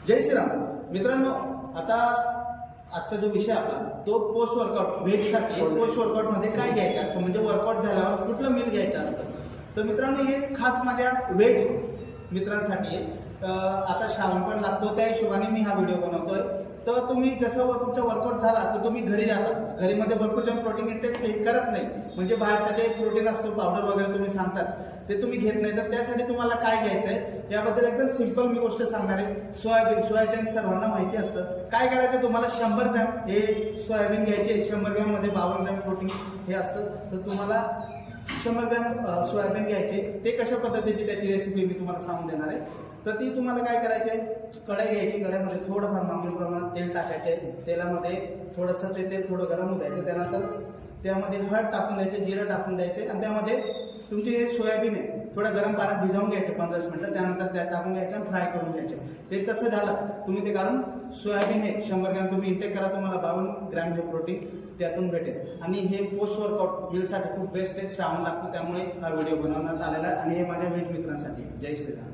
जय श्रीराम मित्रांनो, आता आजचा जो विषय आपला तो पोस्ट वर्कआउट व्हेजसाठी पोस्ट वर्कआउटमध्ये काय घ्यायचं असतं, म्हणजे वर्कआउट झाल्यावर कुठलं मील घ्यायचं असतं। तर मित्रांनो, हे खास माझ्या व्हेज मित्रांसाठी आहे। आता श्रावण पण लागतो, त्या हिशोबाने मी हा व्हिडिओ बनवतोय। तर तुम्ही जसं तुमचा वर्कआउट झाला तर तुम्ही घरी जातात, घरीमध्ये भरपूर जण प्रोटीन इंटेक करत नाही, म्हणजे बाहेरचं जे प्रोटीन असतं पावडर वगैरे तुम्ही सांगतात ते तुम्ही घेत नाही। तर त्यासाठी तुम्हाला काय घ्यायचं आहे याबद्दल एकदम सिंपल मी गोष्ट सांगणार आहे। सोयाबीन सर्वांना माहिती असतं। काय करायचं, तुम्हाला 100 ग्रॅम हे सोयाबीन घ्यायचे, 100 ग्रॅम मध्ये 52 ग्रॅम प्रोटीन हे असतं। तर तुम्हाला 100 ग्रॅम सोयाबीन घ्यायचे। ते कशा पद्धतीची त्याची रेसिपी मी तुम्हाला सांगून देणार आहे। तर ती तुम्हाला काय करायचे, कढई घ्यायची, कढईमध्ये थोडंफार मामूली प्रमाणात तेल टाकायचे। तेलामध्ये थोडंसं ते तेल थोडं गरम होऊ द्यायचं। त्यानंतर त्यामध्ये हळद टाकून द्यायचे, जिरं टाकून द्यायचे आणि त्यामध्ये तुमची जे सोयाबीन आहे थोडं गरम पाण्यात भिजवून घ्यायचे 15 मिनिटं। त्यानंतर त्यात टाकून घ्यायचं आणि फ्राय करून घ्यायचे। ते तसं झालं तुम्ही ते काढून सोयाबीन हे 100 ग्रॅम तुम्ही इंटेक करा, तुम्हाला 52 ग्रॅम हे प्रोटीन त्यातून भेटेल। आणि हे पोस्ट वर्कआउट मीलसाठी खूप बेस्ट आहे। श्रावण लागतो त्यामुळे हा व्हिडिओ बनवण्यात आलेला आहे आणि हे माझ्या व्हेज मित्रांसाठी। जय श्रीराम।